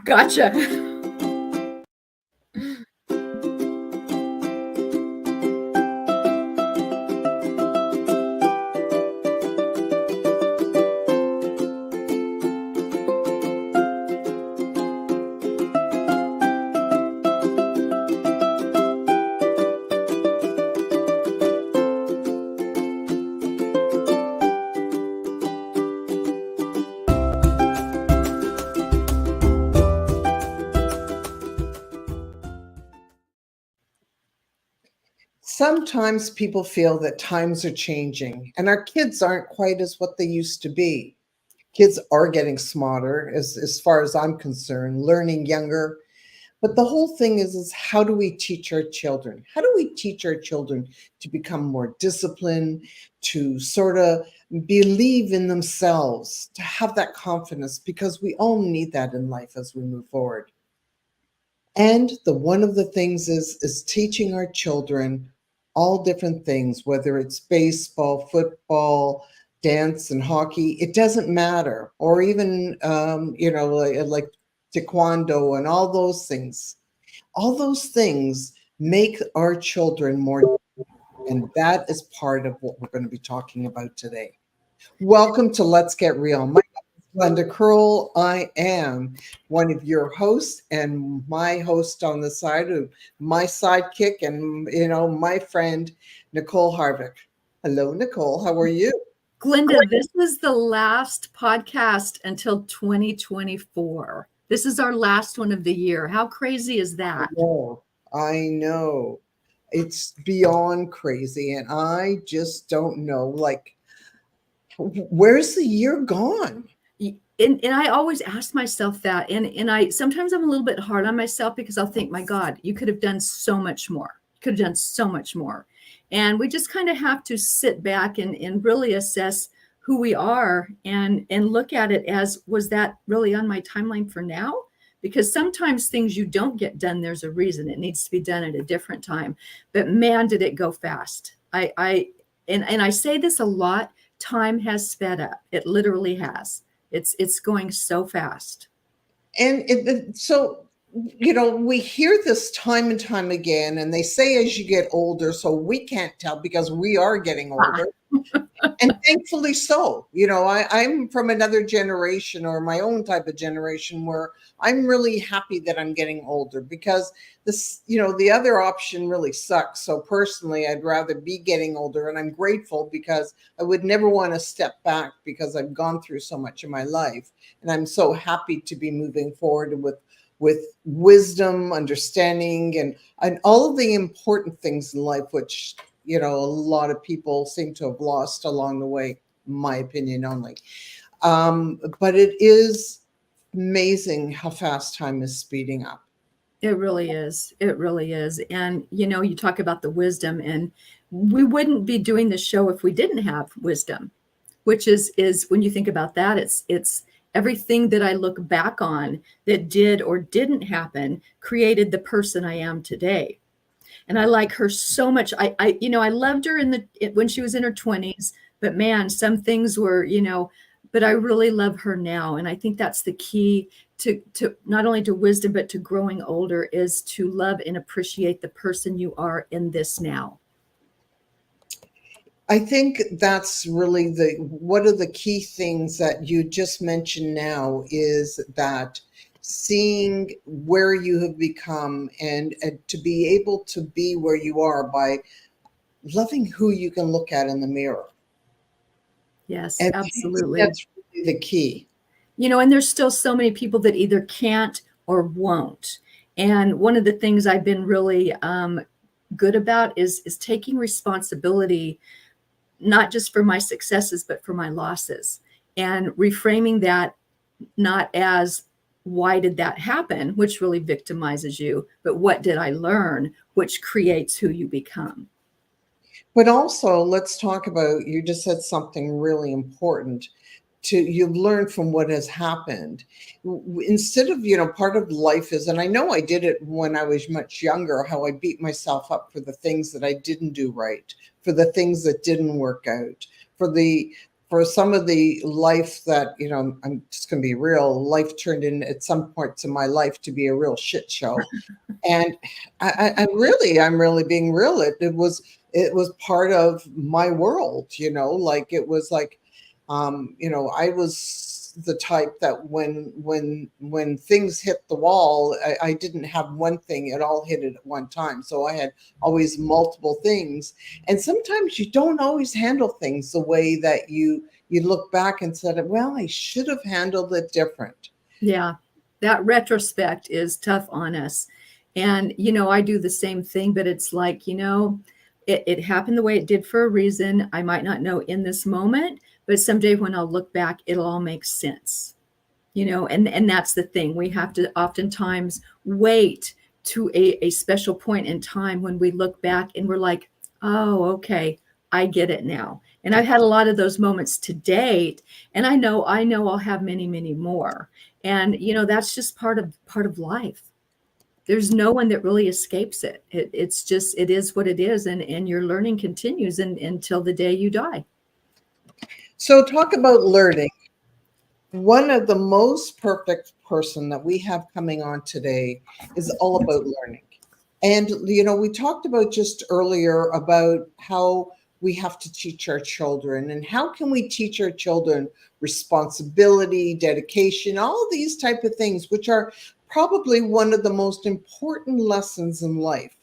Gotcha. Sometimes people feel that times are changing and our kids aren't quite as what they used to be. Kids are getting smarter, as far as I'm concerned, learning younger. But the whole thing is how do we teach our children? How do we teach our children to become more disciplined, to sort of believe in themselves, to have that confidence? Because we all need that in life as we move forward. And the one of the things is teaching our children all different things, whether it's baseball, football, dance, and hockey. It doesn't matter, or even like taekwondo and all those things. All those things make our children more, and that is part of what we're going to be talking about today. Welcome to Let's Get Real. My name is Glenda Kroll. I am one of your hosts and my host on the side of my sidekick and my friend Nicole Harvick. Hello, Nicole. How are you? Glenda, this is the last podcast until 2024. This is our last one of the year. How crazy is that? I know. It's beyond crazy. And I just don't know, like, where's the year gone? And I always ask myself that. And I sometimes I'm a little bit hard on myself because I'll think, my God, you could have done so much more. You could have done so much more. And we just kind of have to sit back and really assess who we are and look at it as, was that really on my timeline for now? Because sometimes things you don't get done, there's a reason. It needs to be done at a different time. But man, did it go fast. And I say this a lot, time has sped up. It literally has. It's going so fast. And so, we hear this time and time again, and they say as you get older, so we can't tell because we are getting older. And thankfully so. I'm from another generation, or my own type of generation, where I'm really happy that I'm getting older because the other option really sucks. So personally, I'd rather be getting older, and I'm grateful because I would never want to step back because I've gone through so much in my life. And I'm so happy to be moving forward with wisdom, understanding, and all of the important things in life, which a lot of people seem to have lost along the way, my opinion only. But it is amazing how fast time is speeding up. It really is. It really is. And, you talk about the wisdom, and we wouldn't be doing the show if we didn't have wisdom, which is when you think about that, it's everything that I look back on that did or didn't happen created the person I am today. And I like her so much. I loved her when she was in her 20s, but man, some things were, but I really love her now. And I think that's the key to not only to wisdom, but to growing older, is to love and appreciate the person you are in this now. I think that's really one of the key things that you just mentioned now, is that seeing where you have become and to be able to be where you are by loving who you can look at in the mirror. Yes, And absolutely. That's really the key. And there's still so many people that either can't or won't. And one of the things I've been really good about is taking responsibility, not just for my successes, but for my losses, and reframing that not as, why did that happen, which really victimizes you, but what did I learn, which creates who you become. But also, let's talk about, you just said something really important. You've learned from what has happened. Instead of, part of life is, and I know I did it when I was much younger, how I beat myself up for the things that I didn't do right, for the things that didn't work out, for the for some of the life that, I'm just going to be real, life turned in at some parts of my life to be a real shit show. And I'm really being real. It was part of my world, like it was like, I was the type that when things hit the wall, I didn't have one thing, it all hit it at one time. So I had always multiple things. And sometimes you don't always handle things the way that you look back and said, well, I should have handled it different. Yeah, that retrospect is tough on us. And, I do the same thing, but it's like, it happened the way it did for a reason. I might not know in this moment, but someday when I'll look back, it'll all make sense. And that's the thing. We have to oftentimes wait to a special point in time when we look back and we're like, oh, okay, I get it now. And I've had a lot of those moments to date, and I know I'll have many, many more. And that's just part of life. There's no one that really escapes it. It's just, it is what it is, and your learning continues until the day you die. So talk about learning. One of the most perfect person that we have coming on today is all about learning. And, we talked about just earlier about how we have to teach our children, and how can we teach our children responsibility, dedication, all these type of things, which are probably one of the most important lessons in life.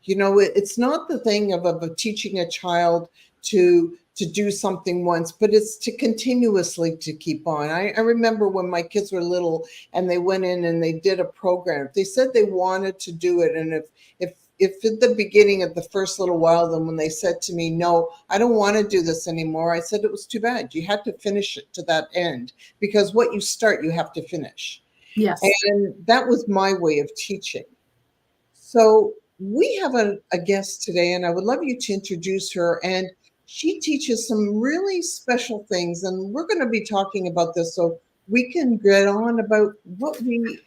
It's not the thing of teaching a child to do something once, but it's to continuously to keep on. I remember when my kids were little and they went in and they did a program. They said they wanted to do it, and if at the beginning of the first little while, then when they said to me, no, I don't want to do this anymore, I said it was too bad. You had to finish it to that end, because what you start, you have to finish. Yes. And that was my way of teaching. So we have a guest today, and I would love you to introduce her. And she teaches some really special things, and we're going to be talking about this so we can get on about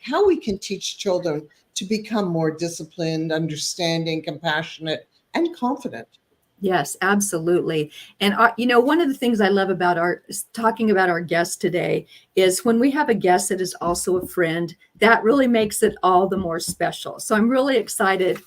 how we can teach children to become more disciplined, understanding, compassionate, and confident. Yes, absolutely. And one of the things I love about talking about our guest today is when we have a guest that is also a friend, that really makes it all the more special. So I'm really excited.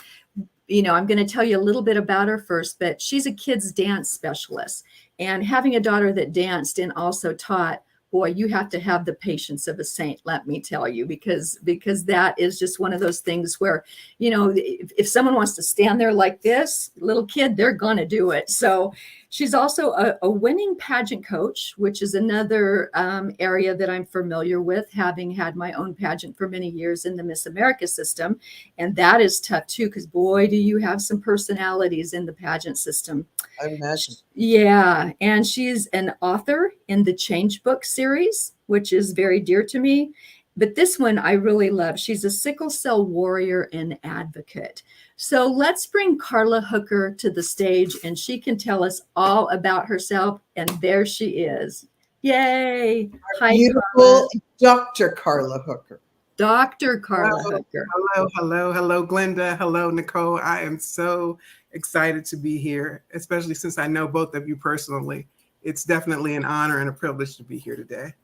I'm going to tell you a little bit about her first, but she's a kids dance specialist, and having a daughter that danced and also taught, boy, you have to have the patience of a saint, let me tell you, because that is just one of those things where, if someone wants to stand there like this, little kid, they're going to do it. So she's also a winning pageant coach, which is another area that I'm familiar with, having had my own pageant for many years in the Miss America system. And that is tough too, because boy, do you have some personalities in the pageant system. I imagine. Yeah. And she's an author in the Change Book series, which is very dear to me. But this one I really love. She's a sickle cell warrior and advocate. So let's bring Carla Hooker to the stage, and she can tell us all about herself. And there she is. Yay. Hi, Beautiful Carla. Dr. Carla Hooker. Dr. Carla Hooker. Hello, Glenda. Hello, Nicole. I am so excited to be here, especially since I know both of you personally. It's definitely an honor and a privilege to be here today.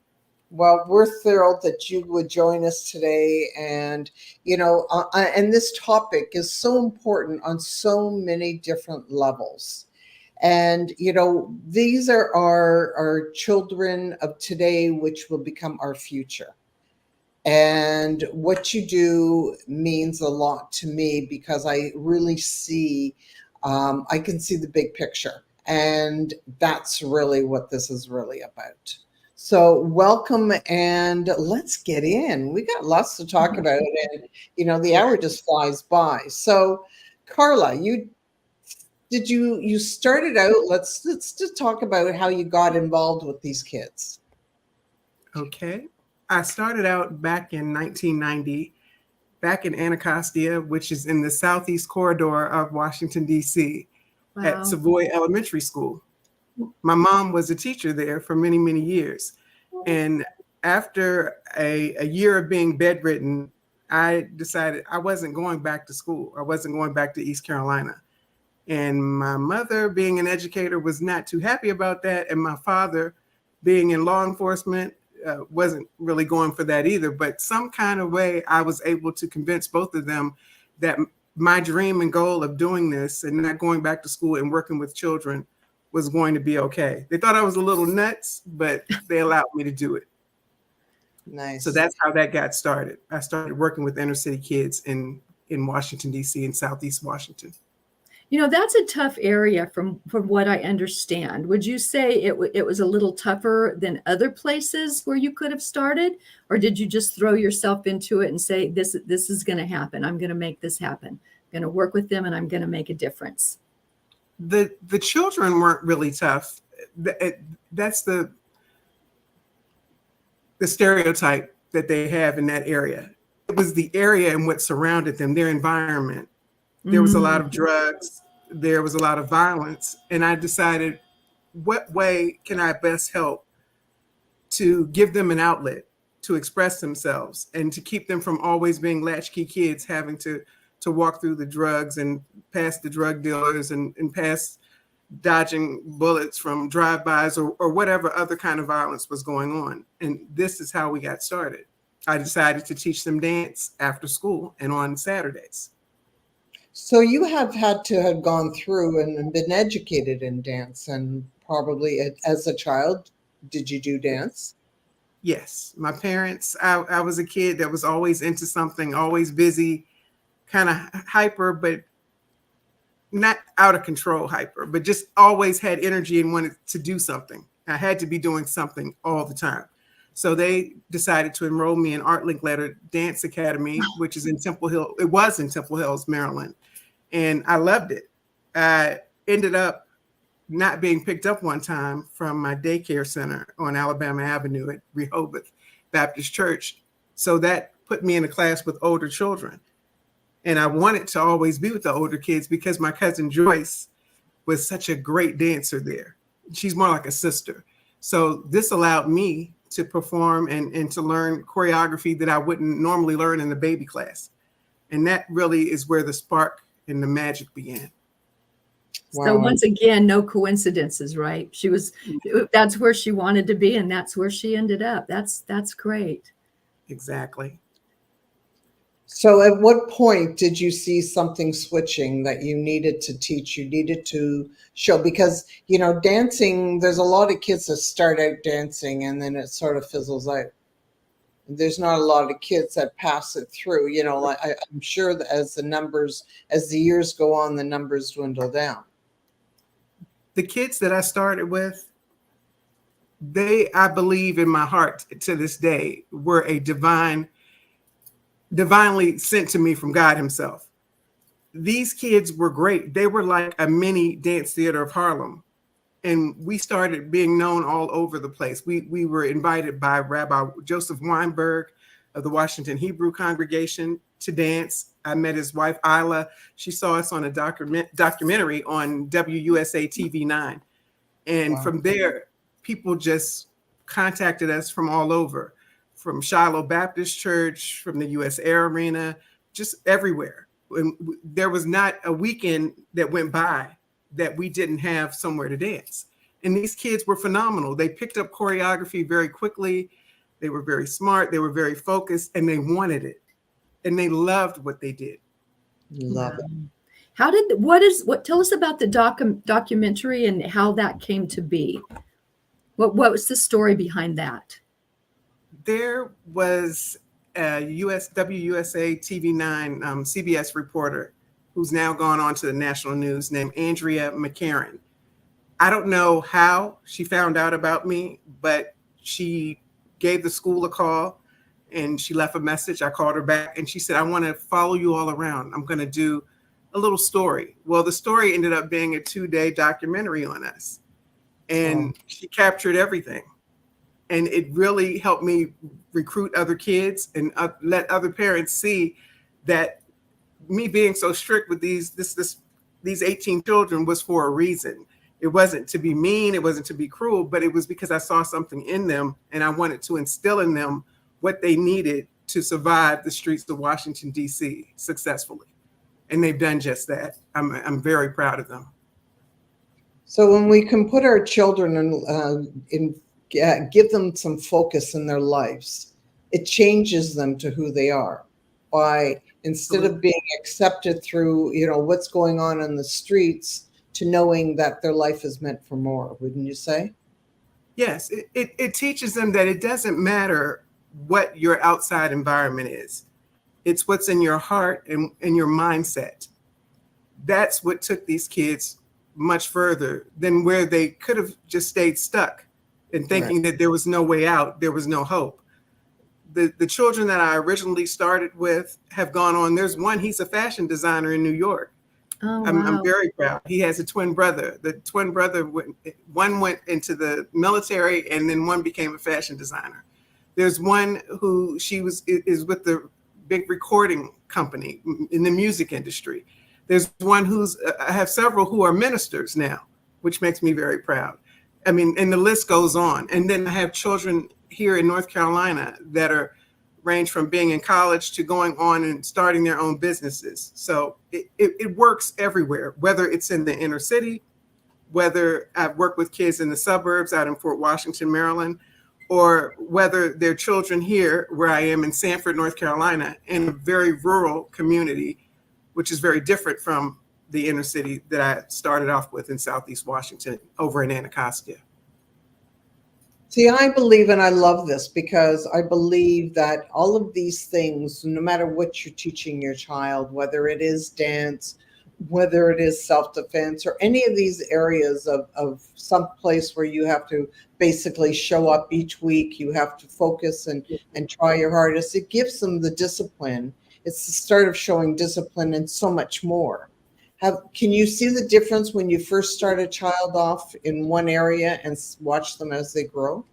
Well, we're thrilled that you would join us today. And, and this topic is so important on so many different levels. And, these are our children of today, which will become our future. And what you do means a lot to me, because I really see, I can see the big picture. And that's really what this is really about. So welcome, and let's get in. We got lots to talk about, and the hour just flies by. So Carla, you started out, let's just talk about how you got involved with these kids. Okay. I started out back in 1990, back in Anacostia, which is in the southeast corridor of Washington, D.C., Wow. at Savoy Elementary School. My mom was a teacher there for many, many years. And after a year of being bedridden, I decided I wasn't going back to school. I wasn't going back to East Carolina. And my mother, being an educator, was not too happy about that. And my father, being in law enforcement. Wasn't really going for that either, but some kind of way I was able to convince both of them that my dream and goal of doing this and not going back to school and working with children was going to be okay. They thought I was a little nuts, but they allowed me to do it. Nice. So that's how that got started. I started working with inner city kids in Washington, D.C. and Southeast Washington. You know, that's a tough area from what I understand. Would you say it was a little tougher than other places where you could have started? Or did you just throw yourself into it and say, this is going to happen. I'm going to make this happen. I'm going to work with them and I'm going to make a difference. The children weren't really tough. That's the stereotype that they have in that area. It was the area and what surrounded them, their environment. There was a lot of drugs. There was a lot of violence. And I decided, what way can I best help to give them an outlet to express themselves and to keep them from always being latchkey kids, having to walk through the drugs and past the drug dealers and past dodging bullets from drive-bys or whatever other kind of violence was going on. And this is how we got started. I decided to teach them dance after school and on Saturdays. So you have had to have gone through and been educated in dance, and probably as a child, did you do dance? Yes. My parents, I was a kid that was always into something, always busy, kind of hyper, but not out of control hyper, but just always had energy and wanted to do something. I had to be doing something all the time. So they decided to enroll me in Linkletter Dance Academy, which is in Temple Hill. It was in Temple Hills, Maryland. And I loved it. I ended up not being picked up one time from my daycare center on Alabama Avenue at Rehoboth Baptist Church. So that put me in a class with older children. And I wanted to always be with the older kids because my cousin Joyce was such a great dancer there. She's more like a sister. So this allowed me to perform and to learn choreography that I wouldn't normally learn in the baby class. And that really is where the spark and the magic began. So once again, no coincidences, right? That's where she wanted to be, and that's where she ended up. That's great. Exactly. So at what point did you see something switching that you needed to teach, you needed to show? Because, you know, dancing, there's a lot of kids that start out dancing and then it sort of fizzles out. There's not a lot of kids that pass it through. You know, I'm sure that as the years go on, the numbers dwindle down. The kids that I started with, I believe in my heart to this day, were a divinely sent to me from God himself. These kids were great. They were like a mini dance theater of Harlem. And we started being known all over the place. We were invited by Rabbi Joseph Weinberg of the Washington Hebrew congregation to dance. I met his wife, Isla. She saw us on a documentary on WUSA TV9. And from there, people just contacted us from all over, from Shiloh Baptist Church, from the U.S. Air Arena, just everywhere. And there was not a weekend that went by that we didn't have somewhere to dance. And these kids were phenomenal. They picked up choreography very quickly. They were very smart. They were very focused, and they wanted it. And they loved what they did. Love it. Tell us about the documentary and how that came to be. What was the story behind that? There was a WUSA TV9 CBS reporter who's now gone on to the national news, named Andrea McCarran. I don't know how she found out about me, but she gave the school a call and she left a message. I called her back and she said, I want to follow you all around. I'm going to do a little story. Well, the story ended up being a 2-day documentary on us. And she captured everything. And it really helped me recruit other kids and let other parents see that me being so strict with these 18 children was for a reason. It wasn't to be mean, it wasn't to be cruel, but it was because I saw something in them and I wanted to instill in them what they needed to survive the streets of Washington, D.C. successfully. And they've done just that. I'm very proud of them. So when we can put our children give them some focus in their lives, it changes them to who they are. By instead of being accepted through, what's going on in the streets, to knowing that their life is meant for more, wouldn't you say? Yes, it teaches them that it doesn't matter what your outside environment is. It's what's in your heart and in your mindset. That's what took these kids much further than where they could have just stayed stuck and thinking that there was no way out, there was no hope. The children that I originally started with have gone on. There's one, he's a fashion designer in New York. Oh, I'm wow. very proud. He has a twin brother. The twin brother, one went into the military and then one became a fashion designer. There's one who is with the big recording company in the music industry. There's one I have several who are ministers now, which makes me very proud. I mean, and the list goes on. And then I have children here in North Carolina that range from being in college to going on and starting their own businesses. So it works everywhere, whether it's in the inner city, whether I've worked with kids in the suburbs out in Fort Washington, Maryland, or whether they're children here where I am in Sanford, North Carolina, in a very rural community, which is very different from the inner city that I started off with in Southeast Washington over in Anacostia. See, I believe, and I love this, because I believe that all of these things, no matter what you're teaching your child, whether it is dance, whether it is self-defense, or any of these areas of some place where you have to basically show up each week, you have to focus and try your hardest, it gives them the discipline. It's the start of showing discipline and so much more. Can you see the difference when you first start a child off in one area and watch them as they grow?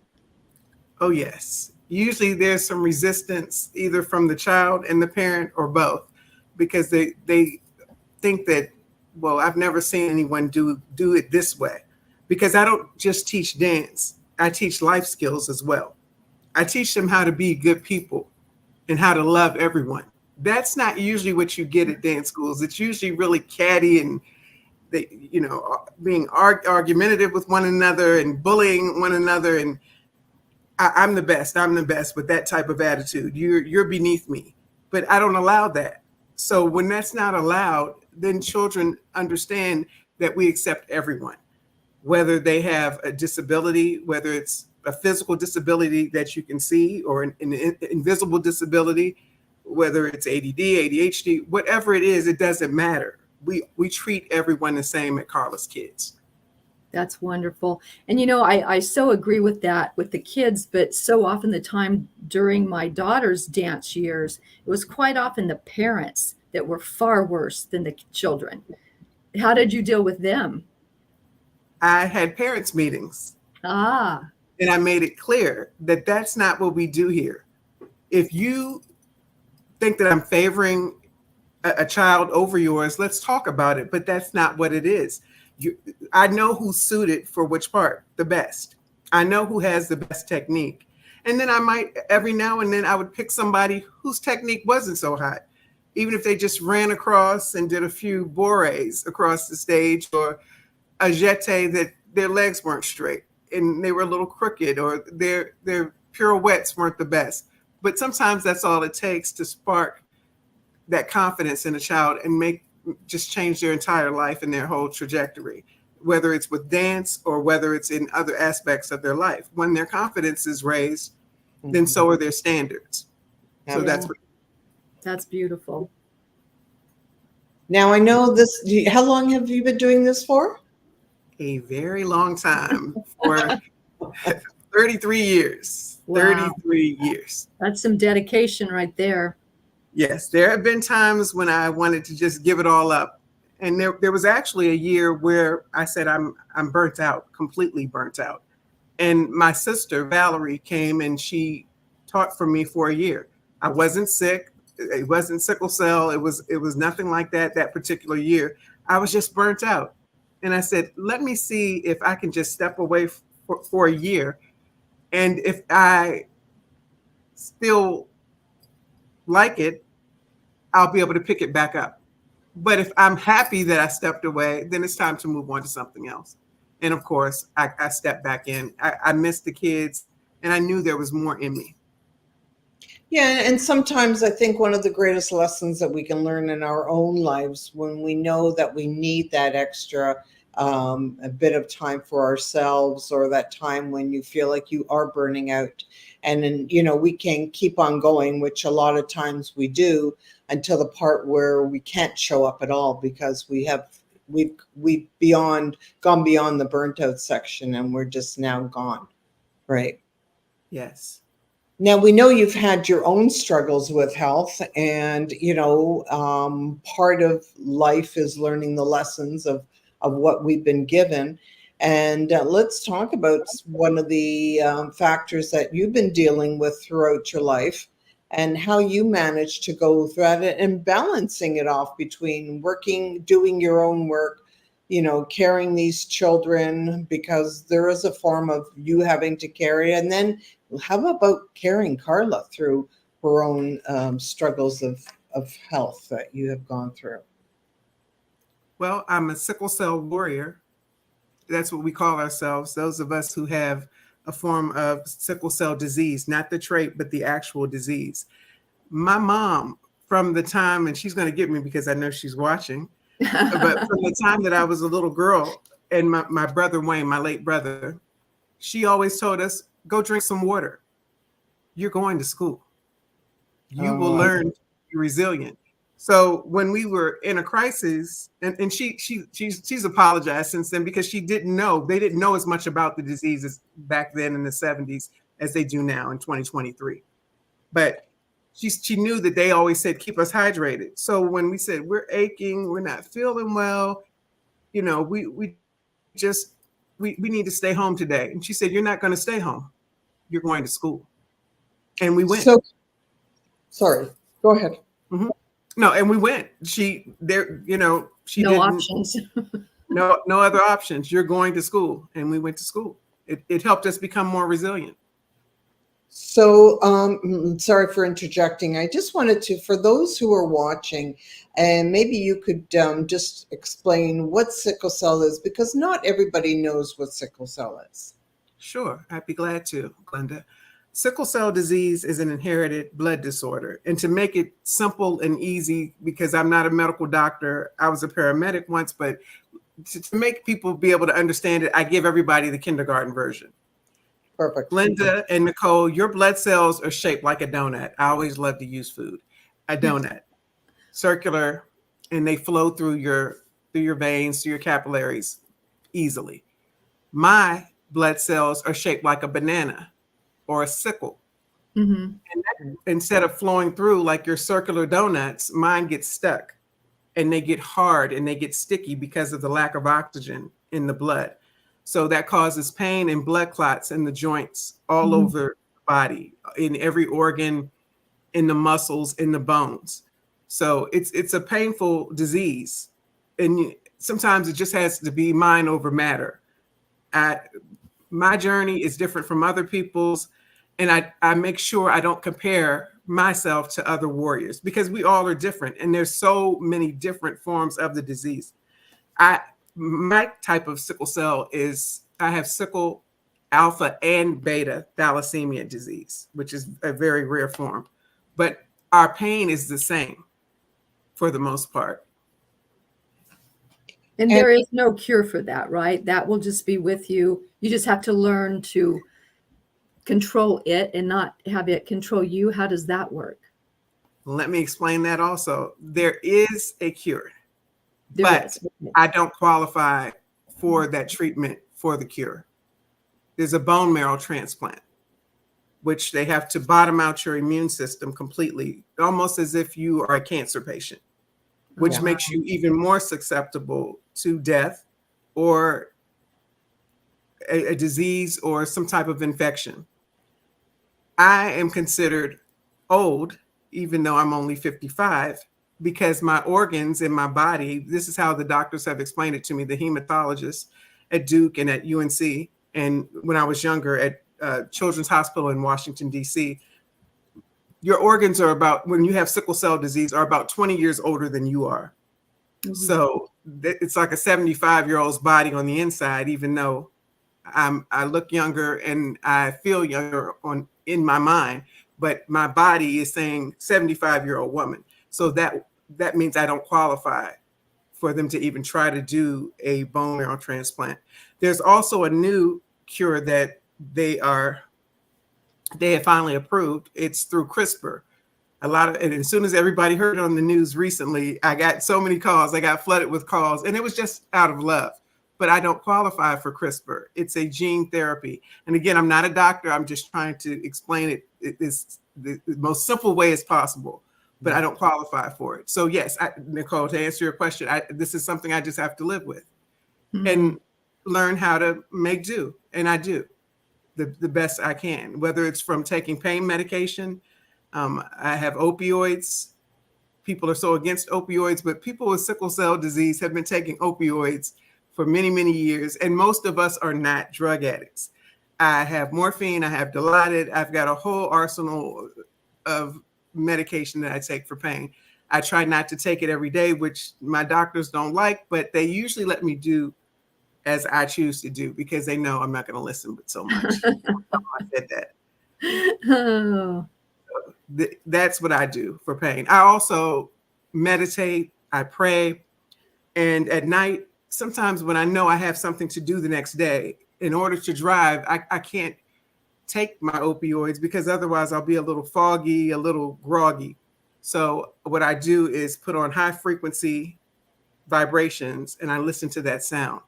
Oh, yes. Usually there's some resistance either from the child and the parent or both, because they think that, well, I've never seen anyone do it this way. Because I don't just teach dance, I teach life skills as well. I teach them how to be good people and how to love everyone. That's not usually what you get at dance schools. It's usually really catty and being argumentative with one another and bullying one another. And I'm the best with that type of attitude. You're beneath me, but I don't allow that. So when that's not allowed, then children understand that we accept everyone, whether they have a disability, whether it's a physical disability that you can see or an invisible disability, whether it's ADD, ADHD, whatever it is, it doesn't matter. We treat everyone the same at Carla's Kids. That's wonderful. And, I so agree with that with the kids, but so often the time during my daughter's dance years, it was quite often the parents that were far worse than the children. How did you deal with them? I had parents' meetings. Ah. And I made it clear that that's not what we do here. If you think that I'm favoring a child over yours, let's talk about it. But that's not what it is. I know who's suited for which part the best. I know who has the best technique. And then I might, every now and then, I would pick somebody whose technique wasn't so hot. Even if they just ran across and did a few bourrées across the stage, or a jeté that their legs weren't straight and they were a little crooked, or their pirouettes weren't the best. But sometimes that's all it takes to spark that confidence in a child and just change their entire life and their whole trajectory, whether it's with dance or whether it's in other aspects of their life. When their confidence is raised, then so are their standards. So that's beautiful. Now, I know this. How long have you been doing this for? A very long time, for 33 years. Wow. 33 years. That's some dedication right there. Yes, there have been times when I wanted to just give it all up. And there was actually a year where I said, I'm burnt out, completely burnt out. And my sister, Valerie, came and she taught for me for a year. I wasn't sick. It wasn't sickle cell. It was nothing like that particular year. I was just burnt out. And I said, let me see if I can just step away for a year. And if I still like it, I'll be able to pick it back up. But if I'm happy that I stepped away, then it's time to move on to something else. And of course, I stepped back in. I missed the kids, and I knew there was more in me. Yeah, and sometimes I think one of the greatest lessons that we can learn in our own lives when we know that we need that extra a bit of time for ourselves, or that time when you feel like you are burning out, and then we can keep on going, which a lot of times we do, until the part where we can't show up at all because we've gone beyond the burnt out section and we're just now gone, right? Yes. Now, we know you've had your own struggles with health, and, part of life is learning the lessons of what we've been given. And let's talk about one of the factors that you've been dealing with throughout your life and how you managed to go through it and balancing it off between working, doing your own work, carrying these children, because there is a form of you having to carry. And then how about carrying Carla through her own struggles of health that you have gone through? Well, I'm a sickle cell warrior. That's what we call ourselves, those of us who have a form of sickle cell disease, not the trait, but the actual disease. My mom, from the time, and she's going to get me because I know she's watching, but from the time that I was a little girl, and my brother Wayne, my late brother, she always told us, go drink some water. You're going to school. You will learn to be resilient. So when we were in a crisis, and she's apologized since then because she didn't know, they didn't know as much about the diseases back then in the 70s as they do now in 2023. But she knew that they always said, keep us hydrated. So when we said, we're aching, we're not feeling well, we need to stay home today. And she said, you're not going to stay home. You're going to school. And we went. So, sorry, go ahead. Mm-hmm. No, and we went. She no options. no other options. You're going to school. And we went to school. It helped us become more resilient. So, sorry for interjecting. I just wanted to, for those who are watching, and maybe you could just explain what sickle cell is, because not everybody knows what sickle cell is. Sure, I'd be glad to, Glenda. Sickle cell disease is an inherited blood disorder. And to make it simple and easy, because I'm not a medical doctor, I was a paramedic once, but to make people be able to understand it, I give everybody the kindergarten version. Perfect. Glenda and Nicole, your blood cells are shaped like a donut. I always love to use food. A donut, circular, and they flow through your veins, through your capillaries easily. My blood cells are shaped like a banana or a sickle. Mm-hmm. And instead of flowing through like your circular donuts, mine gets stuck and they get hard and they get sticky because of the lack of oxygen in the blood. So that causes pain and blood clots in the joints all Mm-hmm. over the body, in every organ, in the muscles, in the bones. So it's a painful disease. And sometimes it just has to be mind over matter. My journey is different from other people's. And I make sure I don't compare myself to other warriors because we all are different. And there's so many different forms of the disease. My type of sickle cell is I have sickle alpha and beta thalassemia disease, which is a very rare form. But our pain is the same for the most part. And there is no cure for that, right? That will just be with you. You just have to learn to control it and not have it control you. How does that work? Let me explain that also. There is a cure, There but is. I don't qualify for that treatment for the cure. There's a bone marrow transplant, which they have to bottom out your immune system completely, almost as if you are a cancer patient, which makes you even more susceptible to death or a disease or some type of infection. I am considered old, even though I'm only 55, because my organs in my body, this is how the doctors have explained it to me, the hematologists at Duke and at UNC, and when I was younger at Children's Hospital in Washington, D.C., your organs are about, when you have sickle cell disease, are about 20 years older than you are. Mm-hmm. So it's like a 75-year-old's body on the inside, even though I look younger and I feel younger in my mind, but my body is saying 75-year-old woman. So that means I don't qualify for them to even try to do a bone marrow transplant. There's also a new cure that they have finally approved. It's through CRISPR. And as soon as everybody heard it on the news recently, I got so many calls. I got flooded with calls, and it was just out of love. But I don't qualify for CRISPR. It's a gene therapy. And again, I'm not a doctor. I'm just trying to explain it the most simple way as possible. But I don't qualify for it. So yes, Nicole, to answer your question, this is something I just have to live with and learn how to make do. And I do the best I can, whether it's from taking pain medication. I have opioids. People are so against opioids, but people with sickle cell disease have been taking opioids for many, many years. And most of us are not drug addicts. I have morphine, I have Dilaudid, I've got a whole arsenal of medication that I take for pain. I try not to take it every day, which my doctors don't like, but they usually let me do as I choose to do because they know I'm not going to listen but so much. I said that. Oh. That's what I do for pain. I also meditate, I pray, and at night, sometimes when I know I have something to do the next day, in order to drive, I can't take my opioids because otherwise I'll be a little foggy, a little groggy. So what I do is put on high frequency vibrations and I listen to that sound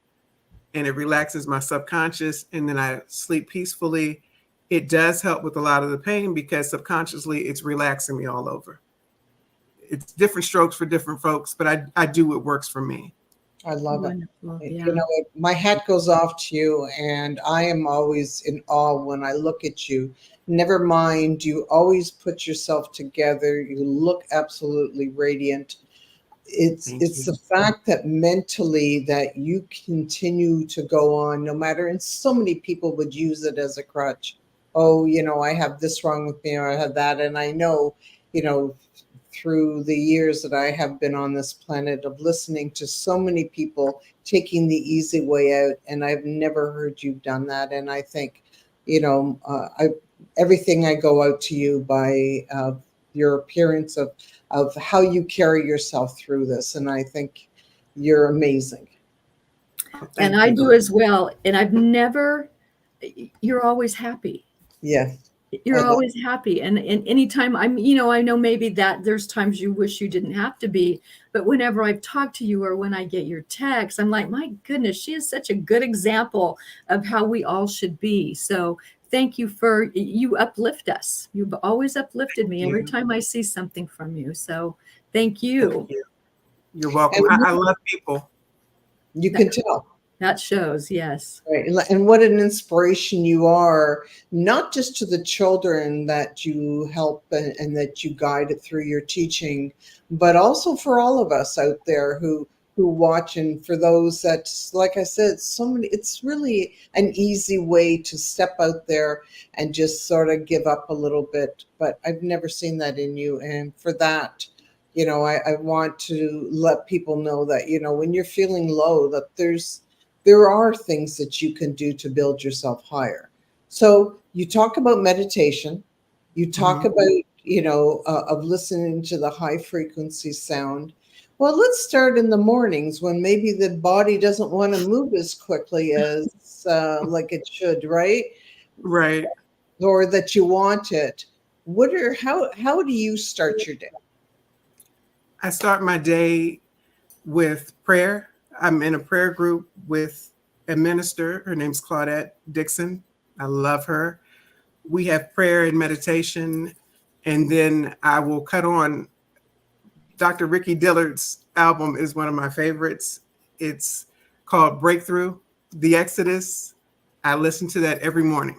and it relaxes my subconscious and then I sleep peacefully. It does help with a lot of the pain because subconsciously it's relaxing me all over. It's different strokes for different folks, but I do what works for me. I love Wonderful. it. Yeah. You know, my hat goes off to you, and I am always in awe when I look at you. Never mind, you always put yourself together. You look absolutely radiant. It's the fact that mentally that you continue to go on, no matter, and so many people would use it as a crutch. Oh, you know, I have this wrong with me, or I have that, and I know, you know, through the years that I have been on this planet of listening to so many people taking the easy way out, and I've never heard you've done that. And I think, you know, everything I go out to you by your appearance of how you carry yourself through this, and I think you're amazing. And I do as well. And you're always happy. Yeah. You're always happy. And anytime I know maybe that there's times you wish you didn't have to be, but whenever I've talked to you or when I get your text, I'm like, my goodness, she is such a good example of how we all should be. So thank you you uplift us. You've always uplifted me every time I see something from you. So thank you. Thank you. You're welcome. I love people. You can tell. That shows, yes. Right. And what an inspiration you are, not just to the children that you help and that you guide through your teaching, but also for all of us out there who watch, and for those that, like I said, it's really an easy way to step out there and just sort of give up a little bit. But I've never seen that in you. And for that, you know, I want to let people know that, you know, when you're feeling low, that there are things that you can do to build yourself higher. So you talk about meditation, you talk about, you know, of listening to the high frequency sound. Well, let's start in the mornings when maybe the body doesn't want to move as quickly as like it should, right? Right. Or that you want it. How do you start your day? I start my day with prayer. I'm in a prayer group with a minister. Her name's Claudette Dixon. I love her. We have prayer and meditation. And then I will cut on Dr. Ricky Dillard's album is one of my favorites. It's called Breakthrough, The Exodus. I listen to that every morning.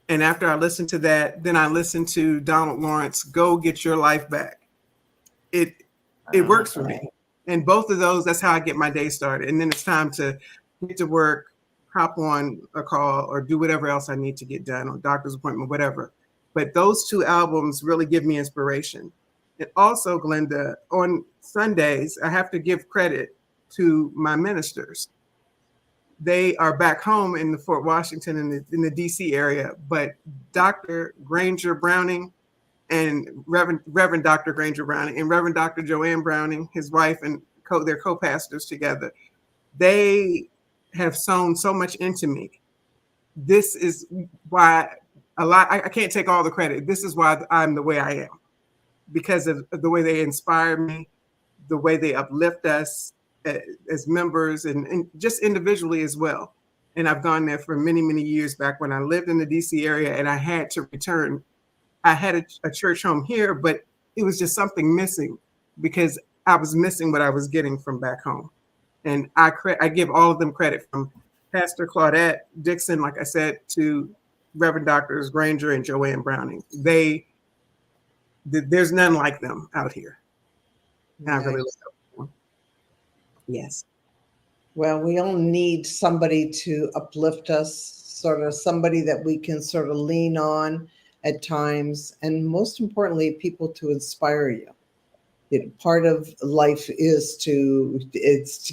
And after I listen to that, then I listen to Donald Lawrence, Go Get Your Life Back. It works for me. And both of those, that's how I get my day started. And then it's time to get to work, hop on a call, or do whatever else I need to get done, or doctor's appointment, whatever. But those two albums really give me inspiration. And also, Glenda, on Sundays, I have to give credit to my ministers. They are back home in the Fort Washington in the DC area, but Dr. Granger Browning and Reverend Dr. Granger Browning and Reverend Dr. Joanne Browning, his wife, and their co-pastors together, they have sown so much into me. This is why I can't take all the credit. This is why I'm the way I am, because of the way they inspire me, the way they uplift us as members and just individually as well. And I've gone there for many, many years back when I lived in the DC area and I had to return. I had a church home here, but it was just something missing because I was missing what I was getting from back home. And I give all of them credit, from Pastor Claudette Dixon, like I said, to Reverend Doctors Granger and Joanne Browning. There's none like them out here. And I really look up to them. Yes. Well, we all need somebody to uplift us, sort of somebody that we can sort of lean on at times, and most importantly, people to inspire you. Part of life is to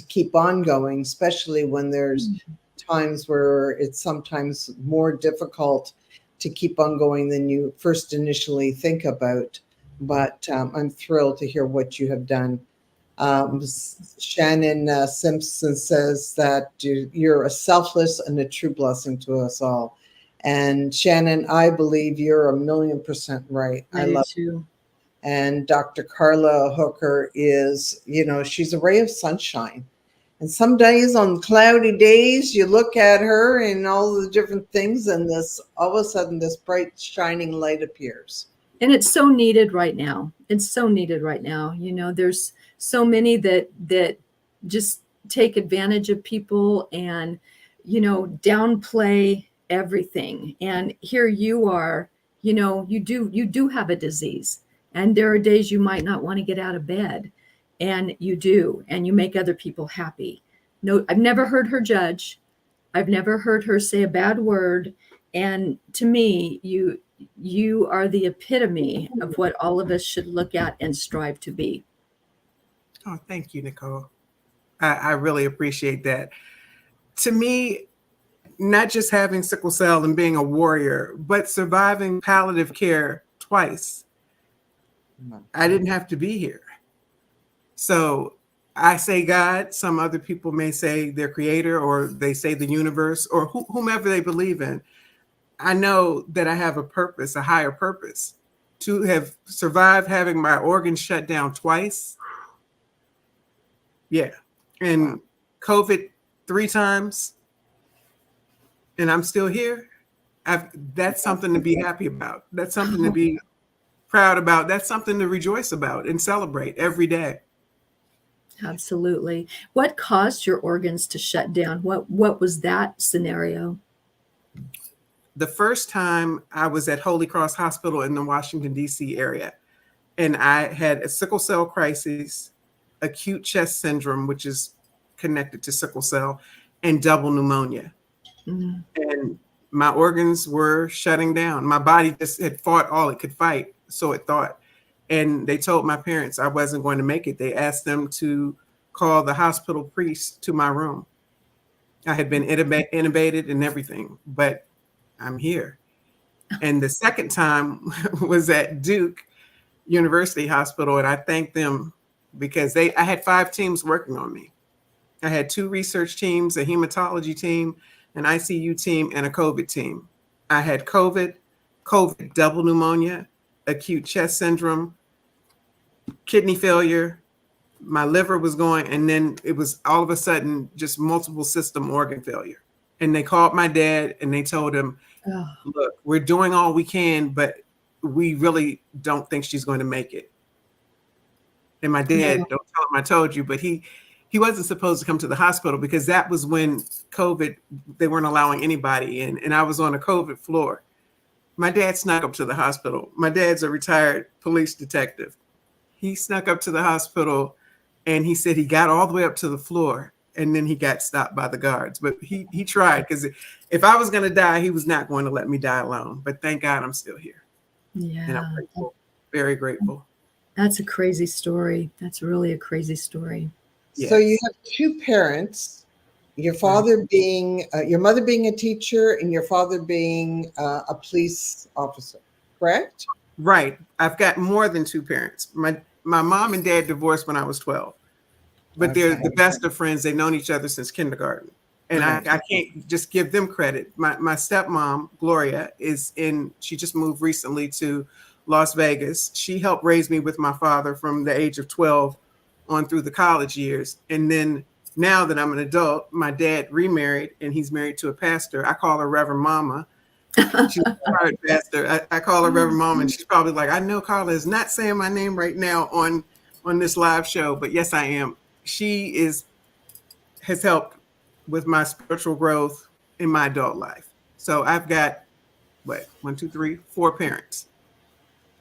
keep on going, especially when there's times where it's sometimes more difficult to keep on going than you first initially think about. But I'm thrilled to hear what you have done. Shannon Simpson says that you're a selfless and a true blessing to us all. And Shannon, I believe you're 1,000,000% right. I love you. And Dr. Carla Hooker is, she's a ray of sunshine. And some days, on cloudy days, you look at her and all the different things, and all of a sudden this bright shining light appears. And it's so needed right now. It's so needed right now. There's so many that just take advantage of people and, downplay everything. And here you are, you do have a disease, and there are days you might not want to get out of bed, and you do, and you make other people happy. No, I've never heard her judge. I've never heard her say a bad word. And to me, you are the epitome of what all of us should look at and strive to be. Oh, thank you, Nicole. I really appreciate that. To me, not just having sickle cell and being a warrior, but surviving palliative care twice, I didn't have to be here. So I say God, some other people may say their creator, or they say the universe, or whomever they believe in. I know that I have a purpose, a higher purpose. To have survived having my organs shut down twice. Yeah. And COVID 3 times. And I'm still here. That's something to be happy about. That's something to be proud about. That's something to rejoice about and celebrate every day. Absolutely. What caused your organs to shut down? What was that scenario? The first time I was at Holy Cross Hospital in the Washington, D.C. area, and I had a sickle cell crisis, acute chest syndrome, which is connected to sickle cell, and double pneumonia. Mm. And my organs were shutting down. My body just had fought all it could fight, so it thought. And they told my parents I wasn't going to make it. They asked them to call the hospital priest to my room. I had been intubated and everything, but I'm here. And the second time was at Duke University Hospital, and I thank them because I had 5 teams working on me. I had 2 research teams, a hematology team, an ICU team, and a COVID team. I had COVID, double pneumonia, acute chest syndrome, kidney failure, my liver was going, and then it was all of a sudden just multiple system organ failure. And they called my dad and they told him, look, we're doing all we can, but we really don't think she's going to make it. And my dad, don't tell him I told you, but he wasn't supposed to come to the hospital because that was when COVID, they weren't allowing anybody in, and I was on a COVID floor. My dad snuck up to the hospital. My dad's a retired police detective. He snuck up to the hospital and he said he got all the way up to the floor and then he got stopped by the guards. But he tried, because if I was going to die, he was not going to let me die alone. But thank God I'm still here. Yeah. And I'm grateful, very grateful. That's a crazy story. That's really a crazy story. So you Yes. have two parents, your father being, your mother being a teacher and your father being a police officer, correct? Right. I've got more than two parents. My mom and dad divorced when I was 12, but they're Okay. the best of friends. They've known each other since kindergarten. And Right. I can't just give them credit. My stepmom, Gloria, she just moved recently to Las Vegas. She helped raise me with my father from the age of 12 on through the college years. And then now that I'm an adult, my dad remarried and he's married to a pastor. I call her Reverend Mama. She's a retired pastor. I call her Reverend Mama, and she's probably like, I know Carla is not saying my name right now on this live show, but yes, I am. She has helped with my spiritual growth in my adult life. So I've got what, 1, 2, 3, 4 parents,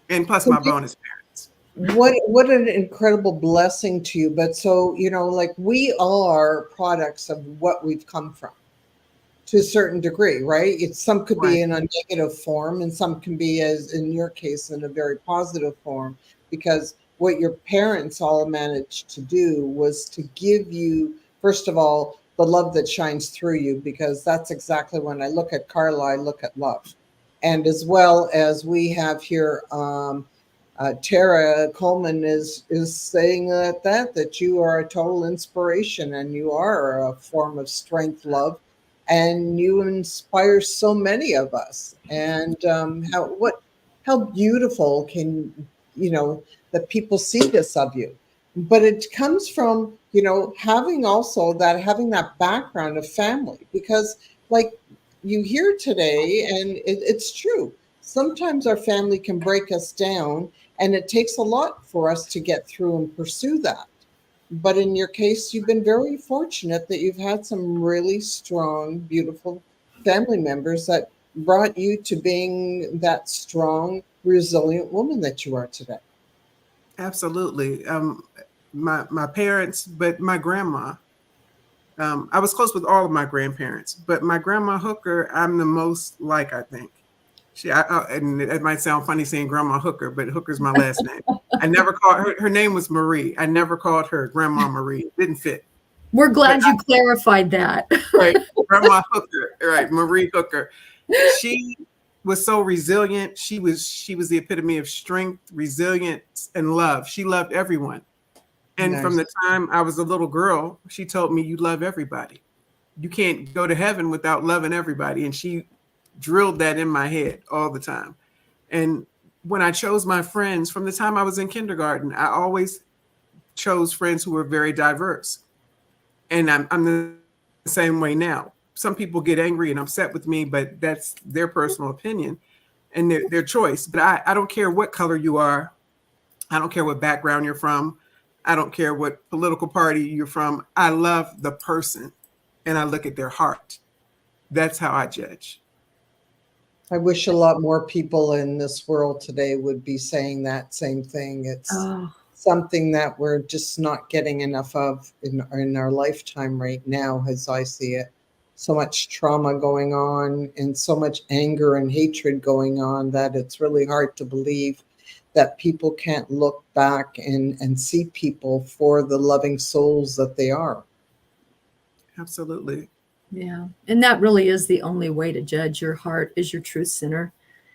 and plus So my bonus parents. what an incredible blessing to you. But so, like we are products of what we've come from to a certain degree, right? Some could Right. be in a negative form and some can be, as in your case, in a very positive form, because what your parents all managed to do was to give you, first of all, the love that shines through you, because that's exactly when I look at Carla, I look at love. And as well as we have here, Tara Coleman is saying that you are a total inspiration and you are a form of strength, love, and you inspire so many of us. And how beautiful can that people see this of you. But it comes from having that background of family, because like you hear today, and it's true. Sometimes our family can break us down, and it takes a lot for us to get through and pursue that. But in your case, you've been very fortunate that you've had some really strong, beautiful family members that brought you to being that strong, resilient woman that you are today. Absolutely. My parents, but my grandma. I was close with all of my grandparents, but my grandma Hooker, I'm the most like, I think. And it might sound funny saying Grandma Hooker, but Hooker's my last name. I never called her name was Marie. I never called her Grandma Marie. It didn't fit. We're But glad you clarified that. right, Grandma Hooker, right, Marie Hooker. She was so resilient. She was the epitome of strength, resilience, and love. She loved everyone. And from Nice. the time I was a little girl, she told me, you love everybody. You can't go to heaven without loving everybody. And she drilled that in my head all the time. And when I chose my friends from the time I was in kindergarten, I always chose friends who were very diverse. And I'm the same way now. Some people get angry and upset with me, but that's their personal opinion and their choice. But I don't care what color you are. I don't care what background you're from. I don't care what political party you're from. I love the person and I look at their heart. That's how I judge. I wish a lot more people in this world today would be saying that same thing. It's Oh, something that we're just not getting enough of in our lifetime right now, as I see it. So much trauma going on and so much anger and hatred going on that it's really hard to believe that people can't look back and see people for the loving souls that they are. Absolutely. yeah. And that really is the only way to judge. Your heart is your truth center.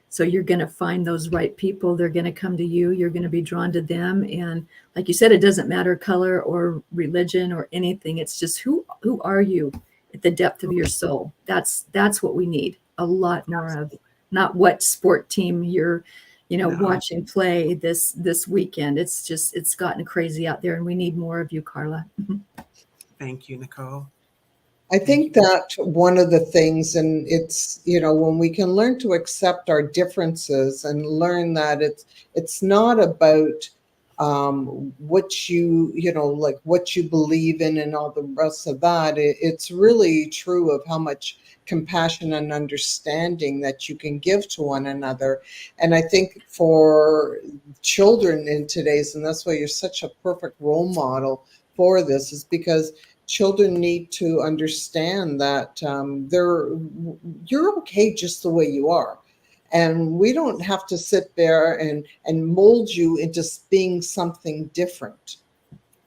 So you're going to find those right people. They're going to come to you. You're going to be drawn to them. And like you said, it doesn't matter color or religion or anything. It's just who are you at the depth of your soul? That's what we need a lot more of. Not what sport team you're, No, watching play this weekend. It's gotten crazy out there, and we need more of you, Carla. thank you, Nicole. I Thank think you. that one of the things, and it's, when we can learn to accept our differences and learn that it's not about what like what you believe in and all the rest of that. It's really true of how much compassion and understanding that you can give to one another. And I think for children in today's, and that's why you're such a perfect role model for this, is because children need to understand that you're okay just the way you are, and we don't have to sit there and mold you into being something different.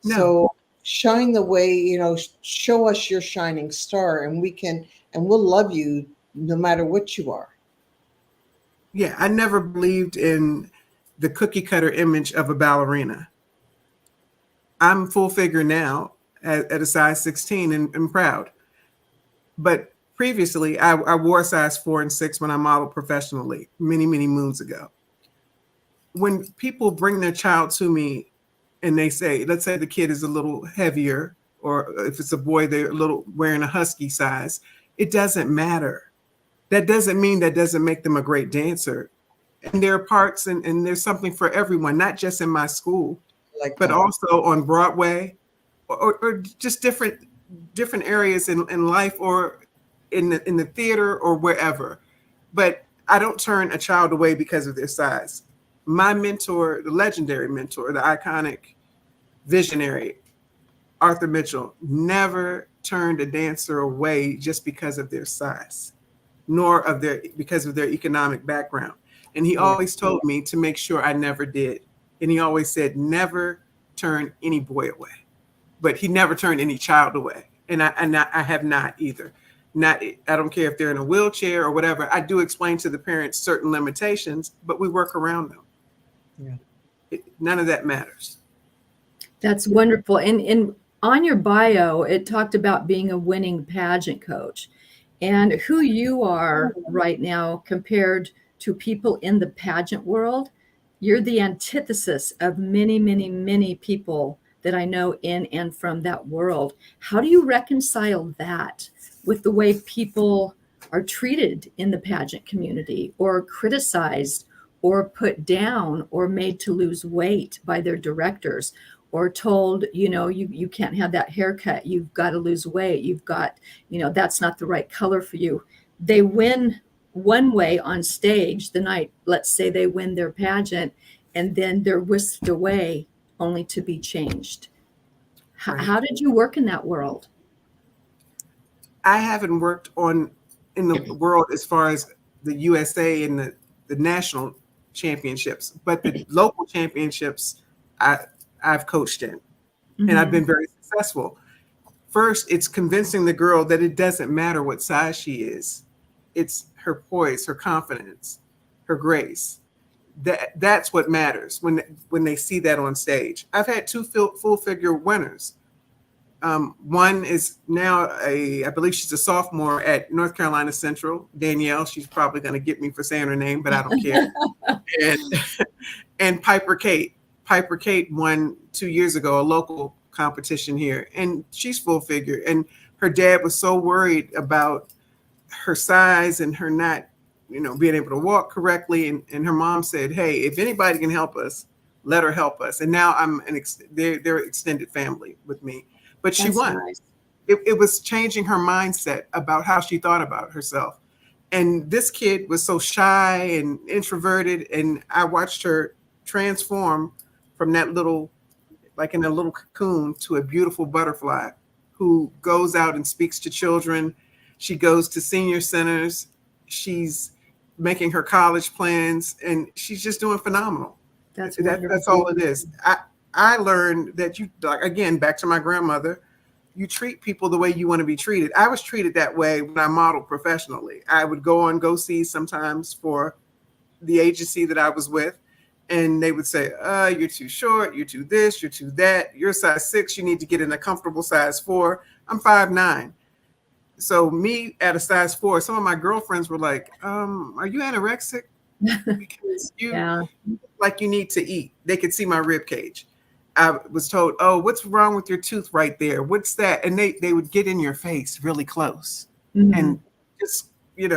No, So shine the way, show us your shining star, and we'll love you no matter what you are. Yeah, I never believed in the cookie cutter image of a ballerina. I'm full figure now at a size 16 and proud. But previously, I wore a size 4 and 6 when I modeled professionally many, many moons ago. When people bring their child to me and they say, let's say the kid is a little heavier, or if it's a boy, they're a little wearing a husky size, it doesn't matter. That doesn't mean that doesn't make them a great dancer. And there are parts and there's something for everyone, not just in my school, Like but that. also on Broadway or just different areas in life or in the theater or wherever. But I don't turn a child away because of their size. My mentor, the legendary mentor, the iconic visionary, Arthur Mitchell, never turned a dancer away just because of their size, nor because of their economic background. And he always told me to make sure I never did. And he always said, never turn any boy away. But he never turned any child away. And I have not either. I don't care if they're in a wheelchair or whatever. I do explain to the parents certain limitations, but we work around them. Yeah. None of that matters. That's wonderful. And on your bio, it talked about being a winning pageant coach, and who you are right now compared to people in the pageant world. You're the antithesis of many, many, many people that I know in and from that world. How do you reconcile that with the way people are treated in the pageant community, or criticized, or put down, or made to lose weight by their directors, or told, you can't have that haircut, you've got to lose weight, you've got, that's not the right color for you. They win one way on stage the night, let's say they win their pageant, and then they're whisked away only to be changed. Right. How did you work in that world? I haven't worked in the world as far as the USA and the national championships, but the local championships I've coached in, and I've been very successful. First, it's convincing the girl that it doesn't matter what size she is. It's her poise, her confidence, her grace. That's what matters when they see that on stage. I've had 2 full figure winners. One is now I believe she's a sophomore at North Carolina Central, Danielle. She's probably going to get me for saying her name, but I don't care. and Piper Kate. Piper Kate won 2 years ago, a local competition here, and she's full figure. And her dad was so worried about her size and her not, being able to walk correctly. And her mom said, hey, if anybody can help us, let her help us. And now they're extended family with me. But she won. Nice. It was changing her mindset about how she thought about herself. And this kid was so shy and introverted, and I watched her transform from that little, like in a little cocoon, to a beautiful butterfly who goes out and speaks to children. She goes to senior centers. She's making her college plans, and she's just doing phenomenal. That's all it is. I learned that again, back to my grandmother, you treat people the way you want to be treated. I was treated that way when I modeled professionally. I would go see sometimes for the agency that I was with, and they would say, you're too short, you're too this, you're too that, you're size 6, you need to get in a comfortable size 4. I'm 5'9". So me at a size 4, some of my girlfriends were like, are you anorexic? Because you look like you need to eat. They could see my rib cage. I was told, oh, what's wrong with your tooth right there? What's that? And they would get in your face really close and just,